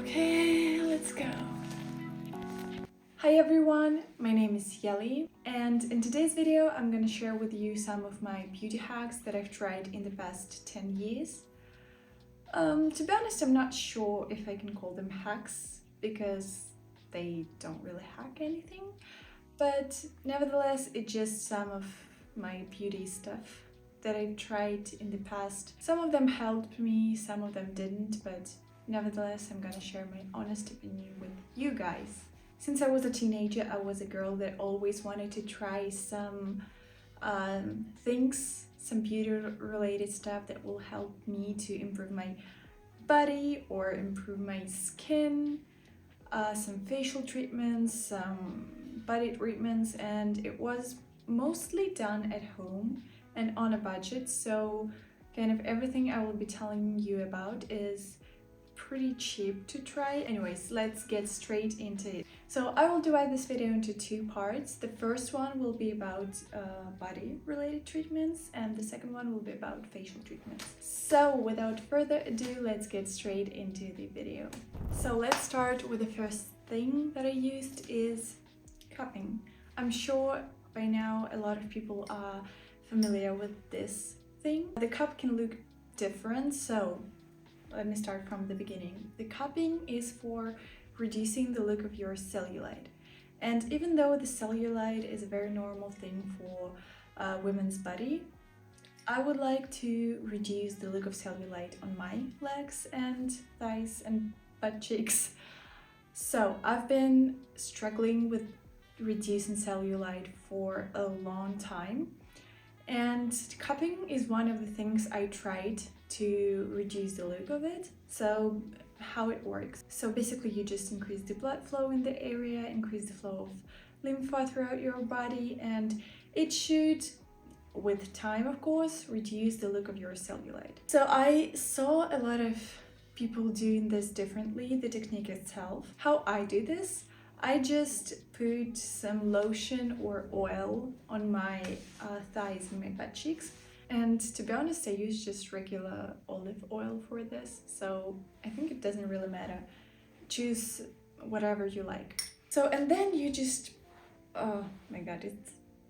Okay, let's go. Hi everyone, my name is Yeli, and in today's video I'm gonna share with you some of my beauty hacks that I've tried in the past 10 years. To be honest, I'm not sure if I can call them hacks because they don't really hack anything, but nevertheless, it's just some of my beauty stuff that I've tried in the past. Some of them helped me, some of them didn't, but nevertheless, I'm gonna share my honest opinion with you guys. Since I was a teenager, I was a girl that always wanted to try some things, some beauty-related stuff that will help me to improve my body or improve my skin, some facial treatments, some body treatments, and it was mostly done at home and on a budget. So kind of everything I will be telling you about is pretty cheap to try. Anyways, let's get straight into it. So I will divide this video into two parts. The first one will be about body related treatments and the second one will be about facial treatments. So without further ado, let's get straight into the video. So let's start with the first thing that I used is cupping. I'm sure by now a lot of people are familiar with this thing. The cup can look different, so let me start from the beginning. The cupping is for reducing the look of your cellulite. And even though the cellulite is a very normal thing for women's body, I would like to reduce the look of cellulite on my legs and thighs and butt cheeks. So I've been struggling with reducing cellulite for a long time. And cupping is one of the things I tried to reduce the look of it. So how it works. So basically you just increase the blood flow in the area, increase the flow of lymph throughout your body, and it should, with time of course, reduce the look of your cellulite. So I saw a lot of people doing this differently, the technique itself. How I do this, I just put some lotion or oil on my thighs and my butt cheeks. And to be honest, I use just regular olive oil for this. So I think it doesn't really matter. Choose whatever you like. So, and then you just, oh my God, is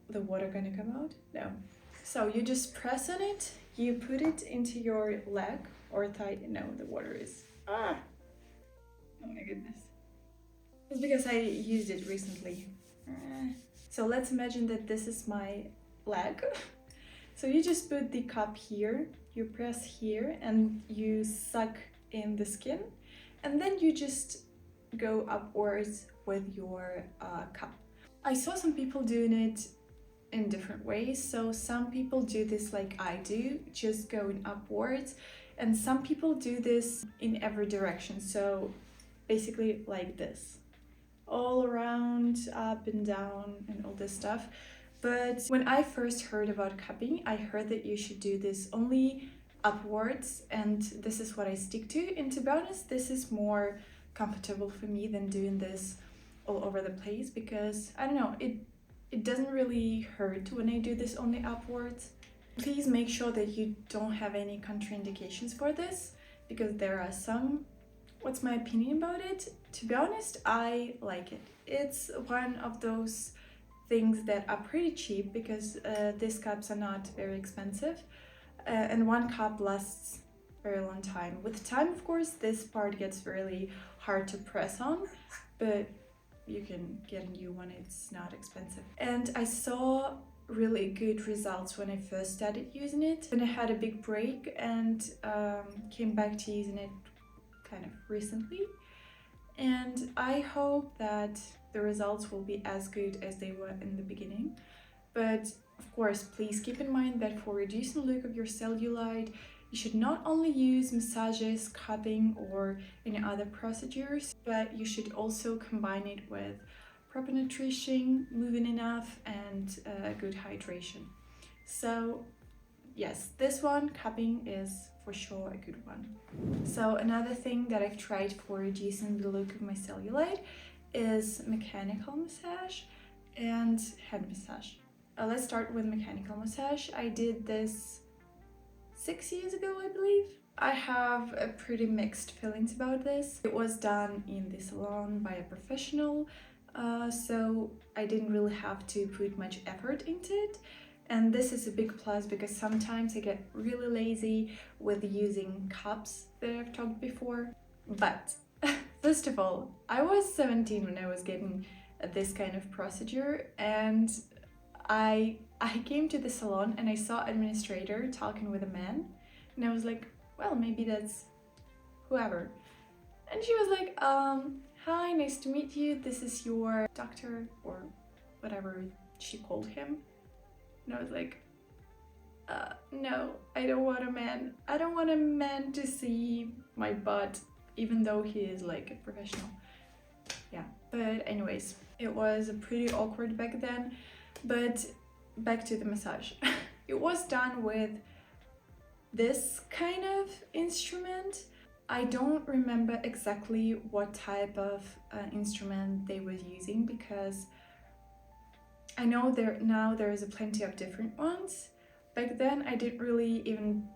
the water gonna come out? No. So you just press on it, you put it into your leg or thigh. No, the water is, oh my goodness. It's because I used it recently. So let's imagine that this is my leg. So you just put the cup here, you press here and you suck in the skin, and then you just go upwards with your cup. I saw some people doing it in different ways. So some people do this like I do, just going upwards, and some people do this in every direction. So basically like this, all around, up and down and all this stuff. But when I first heard about cupping, I heard that you should do this only upwards, and this is what I stick to. And to be honest, this is more comfortable for me than doing this all over the place, because I don't know, it doesn't really hurt when I do this only upwards. Please make sure that you don't have any contraindications for this, because there are some. What's my opinion about it? To be honest, I like it. It's one of those things that are pretty cheap because these cups are not very expensive, and one cup lasts very long time. With time, of course, this part gets really hard to press on, but you can get a new one, it's not expensive. And I saw really good results when I first started using it. Then I had a big break and came back to using it kind of recently, and I hope that the results will be as good as they were in the beginning. But of course, please keep in mind that for reducing the look of your cellulite, you should not only use massages, cupping or any other procedures, but you should also combine it with proper nutrition, moving enough, and good hydration. So yes, this one, cupping, is for sure a good one. So another thing that I've tried for reducing the look of my cellulite is mechanical massage and head massage. Let's start with mechanical massage. I did this 6 years ago, I believe. I have a pretty mixed feelings about this. It was done in the salon by a professional, so I didn't really have to put much effort into it. And this is a big plus because sometimes I get really lazy with using cups that I've talked before. But first of all, I was 17 when I was getting this kind of procedure, and I came to the salon and I saw administrator talking with a man, and I was like, well, maybe that's whoever. And she was like, hi, nice to meet you. This is your doctor, or whatever she called him. And I was like, no, I don't want a man. I don't want a man to see my butt, even though he is like a professional. Yeah, but anyways, it was pretty awkward back then. But back to the massage. It was done with this kind of instrument. I don't remember exactly what type of instrument they were using, because I know there is a plenty of different ones. Back then I didn't really even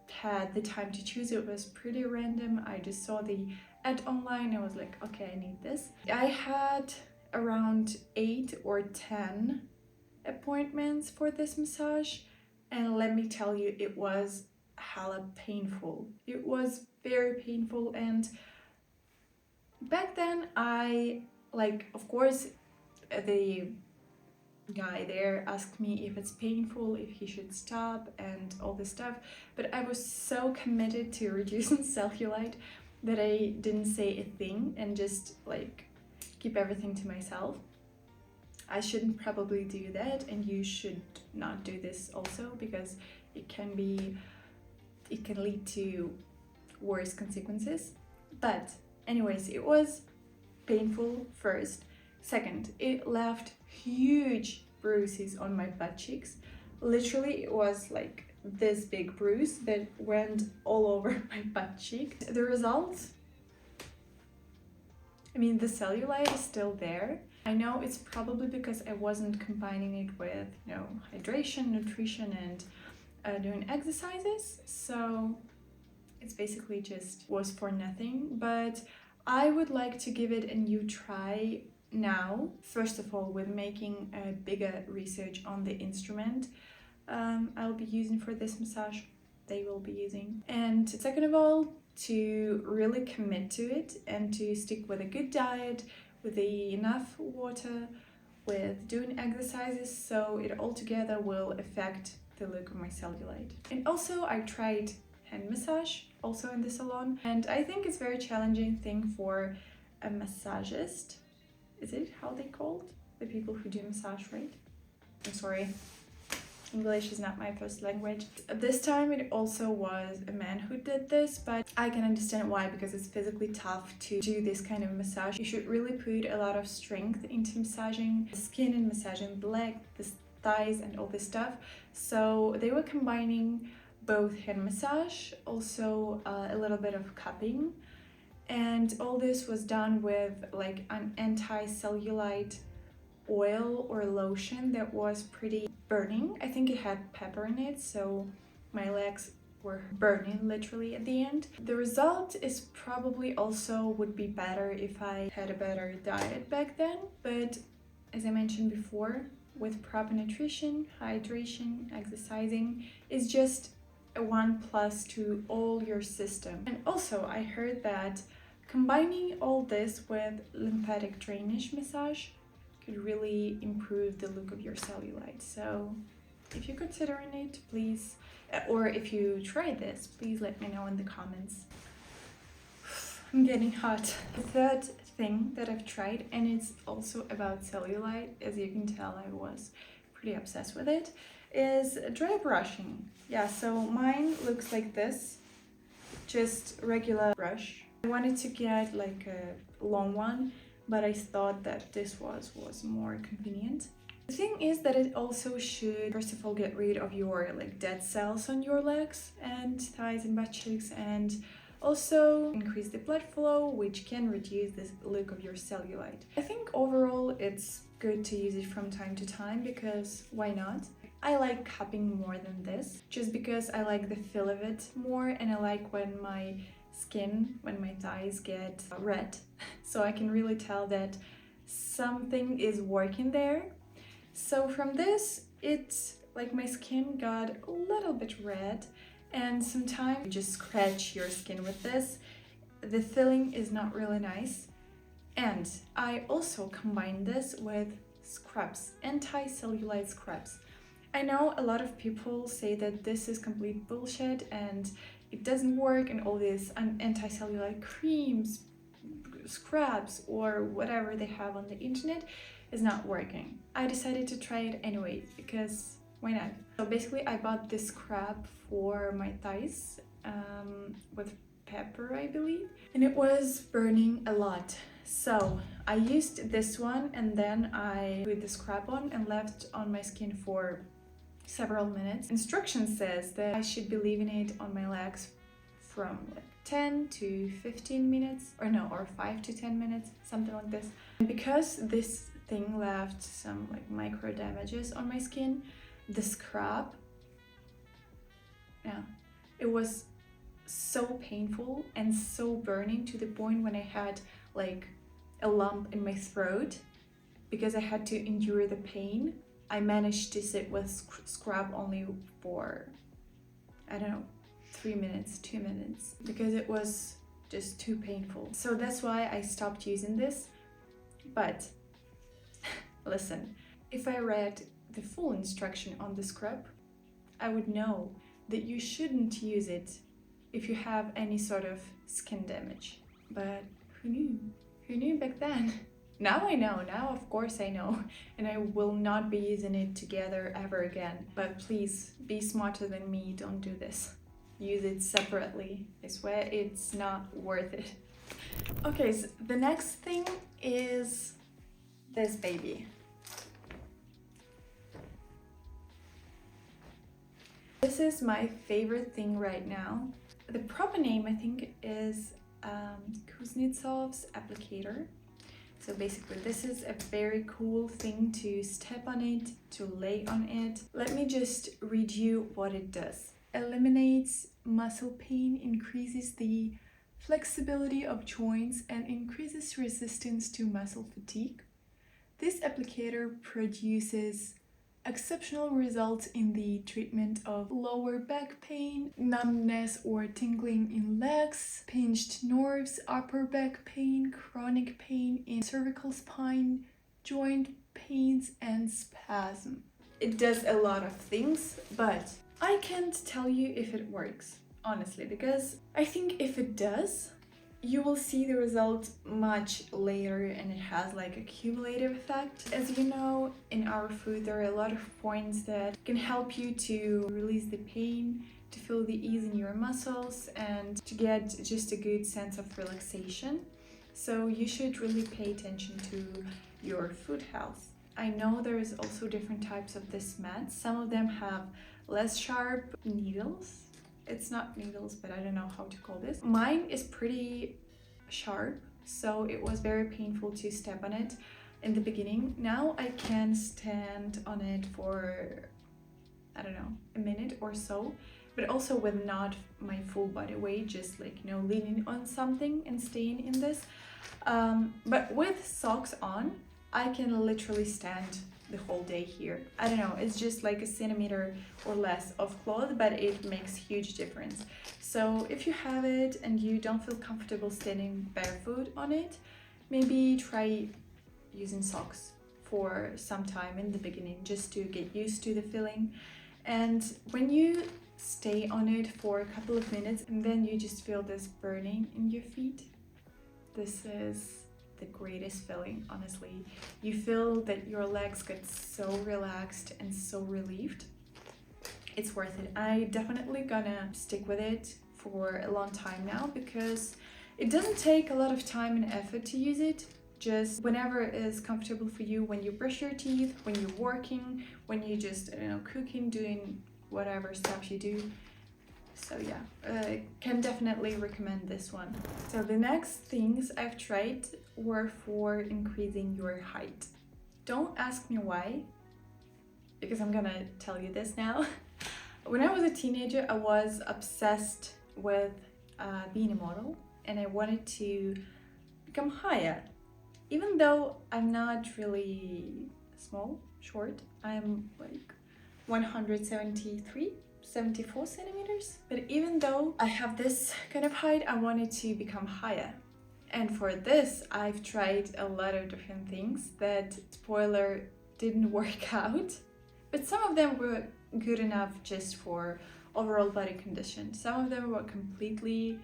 had the time to choose. It was pretty random. I just saw the ad online. I was like, okay, I need this. I had around 8 or 10 appointments for this massage, and let me tell you, it was hella painful. It was very painful. And back then I, like, of course the guy there asked me if it's painful, if he should stop, and all this stuff, but I was so committed to reducing cellulite that I didn't say a thing and just like keep everything to myself. I shouldn't probably do that, and you should not do this also, because it can lead to worse consequences. But anyways, it was painful first. Second, it left huge bruises on my butt cheeks. Literally, it was like this big bruise that went all over my butt cheek. The result, I mean, the cellulite is still there. I know it's probably because I wasn't combining it with, you know, hydration, nutrition, and doing exercises. So it's basically just was for nothing. But I would like to give it a new try now. First of all, with making a bigger research on the instrument I'll be using for this massage, they will be using. And second of all, to really commit to it and to stick with a good diet, with enough water, with doing exercises, so it altogether will affect the look of my cellulite. And also I tried hand massage also in the salon, and I think it's a very challenging thing for a massagist. Is it how they called? The people who do massage, right? I'm sorry. English is not my first language. This time it also was a man who did this, but I can understand why, because it's physically tough to do this kind of massage. You should really put a lot of strength into massaging the skin and massaging the leg, the thighs, and all this stuff. So they were combining both hand massage, also a little bit of cupping, and all this was done with like an anti-cellulite oil or lotion that was pretty burning. I think it had pepper in it, so my legs were burning literally at the end. The result is probably also would be better if I had a better diet back then, but as I mentioned before, with proper nutrition, hydration, exercising is just a 1+ to all your system. And also I heard that combining all this with lymphatic drainage massage could really improve the look of your cellulite. So if you're considering it, please, or if you try this, please let me know in the comments. I'm getting hot. The third thing that I've tried, and it's also about cellulite, as you can tell I was pretty obsessed with it, is dry brushing. Yeah, so mine looks like this, just regular brush. I wanted to get like a long one, but I thought that this was more convenient. The thing is that it also should first of all get rid of your like dead cells on your legs and thighs and butt cheeks, and also increase the blood flow, which can reduce the look of your cellulite. I think overall it's good to use it from time to time, because why not? I like cupping more than this, just because I like the feel of it more, and I like when my skin, when my thighs get red, so I can really tell that something is working there. So from this, it's like my skin got a little bit red, and sometimes you just scratch your skin with this. The feeling is not really nice. And I also combine this with scrubs, anti-cellulite scrubs. I know a lot of people say that this is complete bullshit and it doesn't work, and all these anti-cellulite creams, scrubs, or whatever they have on the internet is not working. I decided to try it anyway because why not? So basically I bought this scrub for my thighs with pepper, I believe, and it was burning a lot. So I used this one and then I put the scrub on and left on my skin for several minutes. Instruction says that I should be leaving it on my legs from like 10 to 15 minutes, or 5 to 10 minutes, something like this. And because this thing left some like micro damages on my skin, the scrub, yeah, it was so painful and so burning to the point when I had like a lump in my throat because I had to endure the pain. I managed to sit with scrub only for, I don't know, 3 minutes, 2 minutes, because it was just too painful. So that's why I stopped using this. But listen, if I read the full instruction on the scrub, I would know that you shouldn't use it if you have any sort of skin damage. But who knew? Who knew back then? Now I know, now of course I know, and I will not be using it together ever again. But please, be smarter than me, don't do this. Use it separately. I swear it's not worth it. Okay, so the next thing is this baby. This is my favorite thing right now. The proper name, I think, is Kuznetsov's applicator. So basically this is a very cool thing to step on it, to lay on it. Let me just read you what it does. Eliminates muscle pain, increases the flexibility of joints, and increases resistance to muscle fatigue. This applicator produces exceptional results in the treatment of lower back pain, numbness or tingling in legs, pinched nerves, upper back pain, chronic pain in cervical spine, joint pains, and spasm. It does a lot of things, but I can't tell you if it works, honestly, because I think if it does, you will see the result much later, and it has like a cumulative effect. As you know, in our food there are a lot of points that can help you to release the pain, to feel the ease in your muscles, and to get just a good sense of relaxation. So you should really pay attention to your food health. I know there's also different types of this mat. Some of them have less sharp needles. It's not needles, but I don't know how to call this. Mine is pretty sharp, so it was very painful to step on it in the beginning. Now I can stand on it for, I don't know, a minute or so, but also with not my full body weight, just like, leaning on something and staying in this. But with socks on, I can literally stand the whole day here. I don't know, it's just like a centimeter or less of cloth, but it makes huge difference. So if you have it and you don't feel comfortable standing barefoot on it, maybe try using socks for some time in the beginning, just to get used to the feeling. And when you stay on it for a couple of minutes and then you just feel this burning in your feet, this is the greatest feeling, honestly. You feel that your legs get so relaxed and so relieved. It's worth it. I definitely gonna stick with it for a long time now, because it doesn't take a lot of time and effort to use it. Just whenever it is comfortable for you, when you brush your teeth, when you're working, when you just, cooking, doing whatever stuff you do. So yeah, can definitely recommend this one. So the next things I've tried were for increasing your height. Don't ask me why. because I'm gonna tell you this now. When I was a teenager, I was obsessed with being a model, and I wanted to become higher. Even though I'm not really small, short, I'm like 74 centimeters. But even though I have this kind of height, I wanted to become higher. And for this, I've tried a lot of different things that, spoiler, didn't work out. But some of them were good enough just for overall body condition. Some of them were completely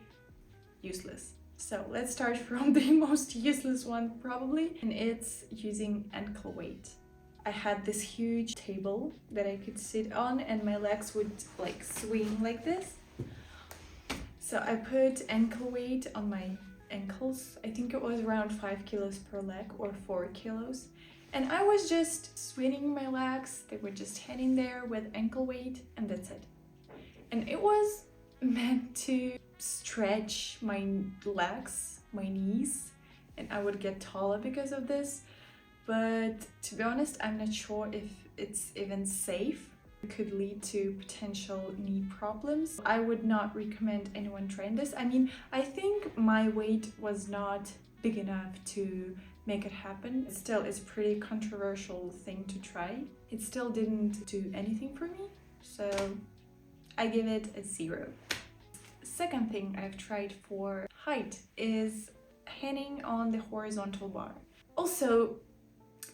useless. So let's start from the most useless one probably, and it's using ankle weight. I had this huge table that I could sit on and my legs would like swing like this. So I put ankle weight on my ankles. I think it was around 5 kilos per leg or 4 kilos. And I was just swinging my legs. They were just hanging there with ankle weight, and that's it. And it was meant to stretch my legs, my knees, and I would get taller because of this. But to be honest, I'm not sure if it's even safe. It could lead to potential knee problems. I would not recommend anyone trying this. I mean, I think my weight was not big enough to make it happen. Still, it's a pretty controversial thing to try. It still didn't do anything for me, so I give it a 0. Second thing I've tried for height is hanging on the horizontal bar. Also,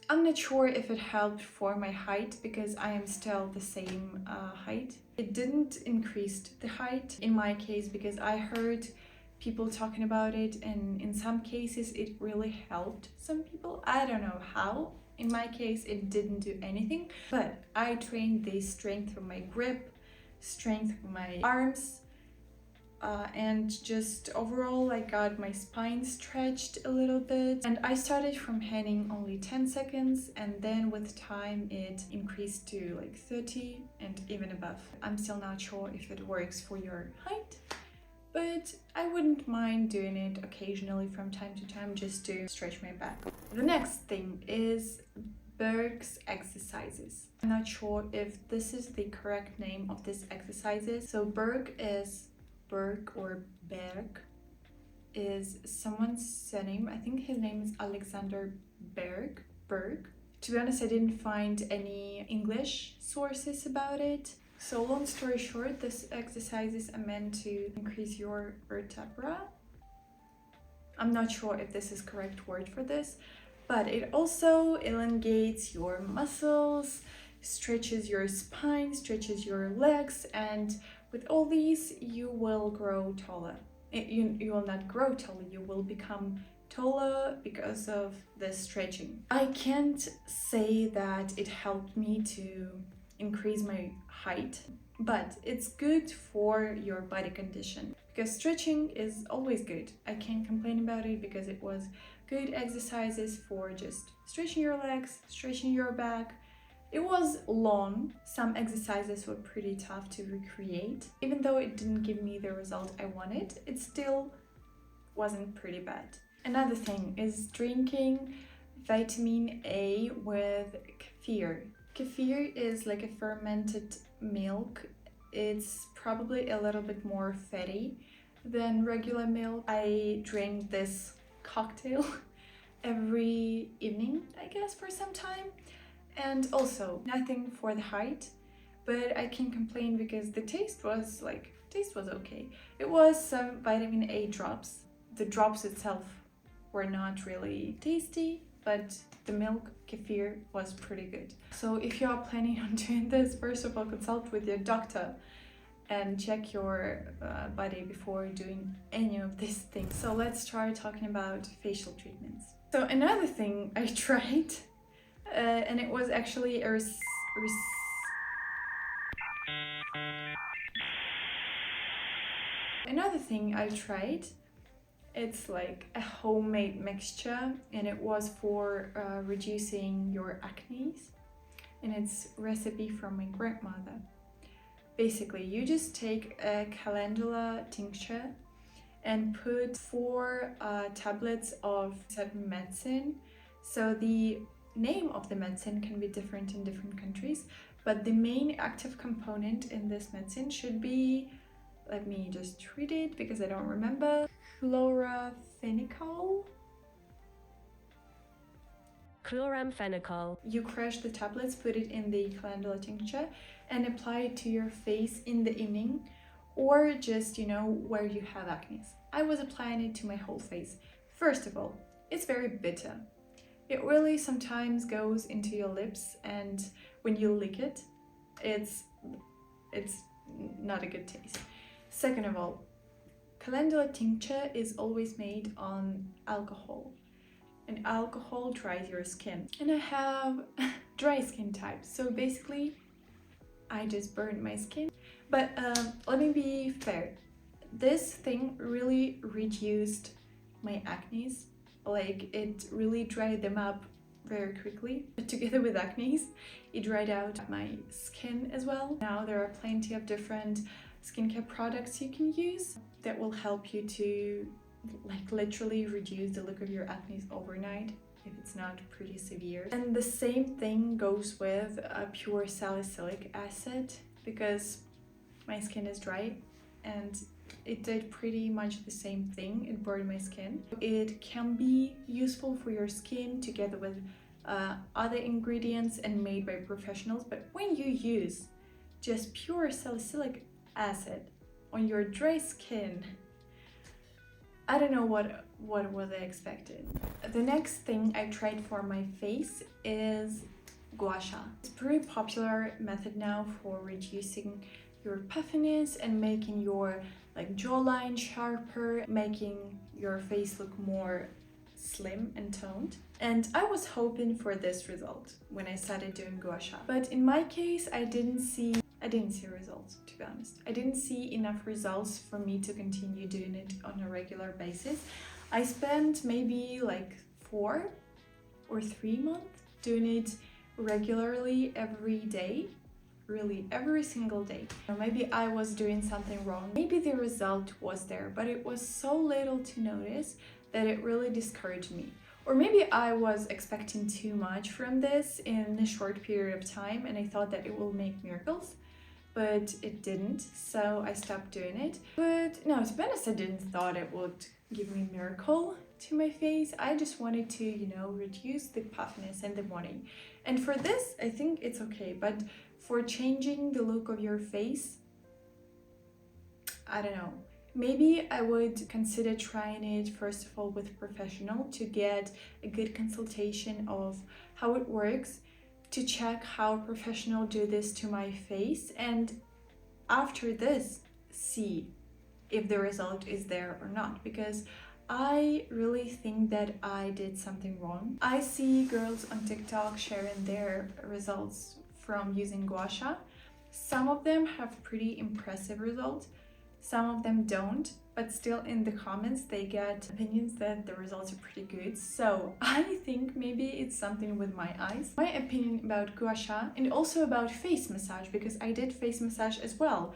I'm not sure if it helped for my height because I am still the same height. It didn't increase the height in my case because I heard people talking about it, and in some cases it really helped some people. I don't know how. In my case it didn't do anything, but I trained the strength from my grip, strength from my arms, and just overall I got my spine stretched a little bit. And I started from hanging only 10 seconds, and then with time it increased to like 30 and even above. I'm still not sure if it works for your height, but I wouldn't mind doing it occasionally from time to time just to stretch my back. The next thing is Berg's exercises. I'm not sure if this is the correct name of these exercises. So Berg is someone's surname. I think his name is Alexander Berg. To be honest, I didn't find any English sources about it. So long story short, these exercises are meant to increase your vertebra. I'm not sure if this is correct word for this, but it also elongates your muscles, stretches your spine, stretches your legs, and with all these, you will grow taller. You will not grow taller, you will become taller because of the stretching. I can't say that it helped me to increase my height, but it's good for your body condition because stretching is always good. I can't complain about it because it was good exercises for just stretching your legs, stretching your back. It was long. Some exercises were pretty tough to recreate. Even though it didn't give me the result I wanted, it still wasn't pretty bad. Another thing is drinking vitamin A with kefir. Kefir is like a fermented milk. It's probably a little bit more fatty than regular milk. I drink this cocktail every evening, I guess, for some time. And also, nothing for the height, but I can complain because the taste was okay. It was some vitamin A drops. The drops itself were not really tasty, but the milk kefir was pretty good. So if you are planning on doing this, first of all, consult with your doctor and check your body before doing any of these things. So let's start talking about facial treatments. So another thing I tried, and it was actually a another thing I tried. It's like a homemade mixture, and it was for reducing your acne, and it's a recipe from my grandmother. Basically, you just take a calendula tincture and put 4 tablets of certain medicine. So the name of the medicine can be different in different countries, But the main active component in this medicine should be, let me just read it because I don't remember, chloramphenicol. Chloramphenicol. You crush the tablets, put it in the calendula tincture, and apply it to your face in the evening, or just, where you have acne. I was applying it to my whole face. First of all, it's very bitter. It really sometimes goes into your lips, and when you lick it, it's not a good taste. Second of all, calendula tincture is always made on alcohol, and alcohol dries your skin. And I have dry skin type, so basically I just burned my skin. But let me be fair, this thing really reduced my acne. Like, it really dried them up very quickly. But together with acne, it dried out my skin as well. Now there are plenty of different skincare products you can use that will help you to literally reduce the look of your acne overnight if it's not pretty severe. And the same thing goes with a pure salicylic acid, because my skin is dry and it did pretty much the same thing. It burned my skin. It can be useful for your skin together with other ingredients and made by professionals, but when you use just pure salicylic acid on your dry skin, I don't know what was I expected. The next thing I tried for my face is gua sha. It's a pretty popular method now for reducing your puffiness and making your jawline sharper, making your face look more slim and toned. And I was hoping for this result when I started doing gua sha. But in my case, I didn't see results, to be honest. I didn't see enough results for me to continue doing it on a regular basis. I spent maybe 4 or 3 months doing it regularly every day. Really, every single day. Or maybe I was doing something wrong. Maybe the result was there, but it was so little to notice that it really discouraged me. Or maybe I was expecting too much from this in a short period of time and I thought that it will make miracles, but it didn't, so I stopped doing it. But no, to be honest, I didn't thought it would give me a miracle to my face. I just wanted to, reduce the puffiness in the morning. And for this, I think it's okay, but for changing the look of your face, I don't know. Maybe I would consider trying it first of all with a professional to get a good consultation of how it works, to check how a professional do this to my face, and after this, see if the result is there or not, because I really think that I did something wrong. I see girls on TikTok sharing their results from using gua sha. Some of them have pretty impressive results, some of them don't, but still in the comments they get opinions that the results are pretty good. So I think maybe it's something with my eyes. My opinion about gua sha, and also about face massage, because I did face massage as well,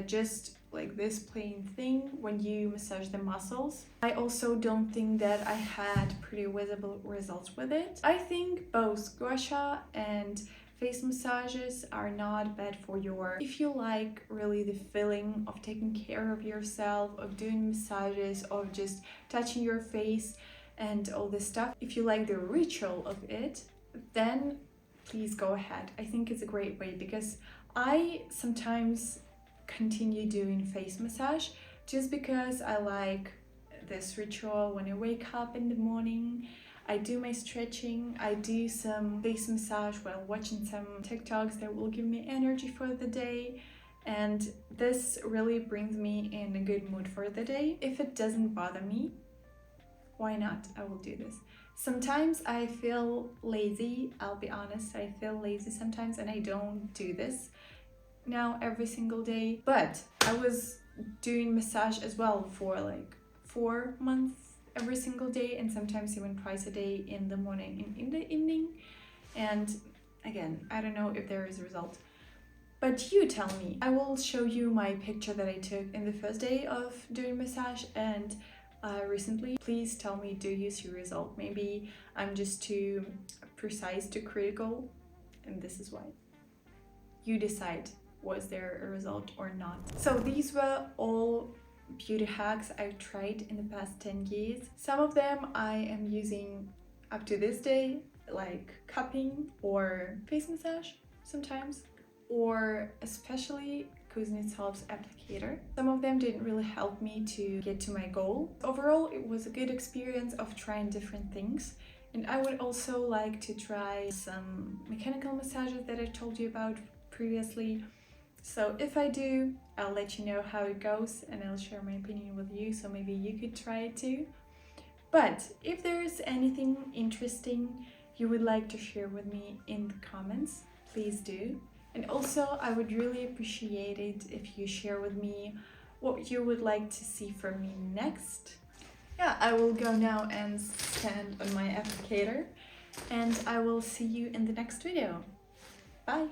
just like this plain thing when you massage the muscles. I also don't think that I had pretty visible results with it. I think both gua sha and face massages are not bad for if you like really the feeling of taking care of yourself, of doing massages, of just touching your face and all this stuff. If you like the ritual of it, then please go ahead. I think it's a great way, because I sometimes continue doing face massage just because I like this ritual. When I wake up in the morning, I do my stretching, I do some face massage while watching some TikToks that will give me energy for the day, and this really brings me in a good mood for the day. If it doesn't bother me, why not? I will do this. Sometimes I feel lazy, I'll be honest, I feel lazy sometimes and I don't do this now every single day, but I was doing massage as well for 4 months every single day, and sometimes even twice a day, in the morning and in the evening. And again, I don't know if there is a result, but you tell me. I will show you my picture that I took in the first day of doing massage and recently. Please tell me, do you see a result? Maybe I'm just too precise, too critical, and this is why. you decide was there a result or not. So these were all beauty hacks I've tried in the past 10 years. Some of them I am using up to this day, like cupping or face massage sometimes, or especially Kuznetsov's applicator. Some of them didn't really help me to get to my goal. Overall, it was a good experience of trying different things. And I would also like to try some mechanical massages that I told you about previously. So if I do, I'll let you know how it goes and I'll share my opinion with you, so maybe you could try it too. But if there's anything interesting you would like to share with me in the comments, please do. And also, I would really appreciate it if you share with me what you would like to see from me next. Yeah, I will go now and stand on my applicator, and I will see you in the next video. Bye!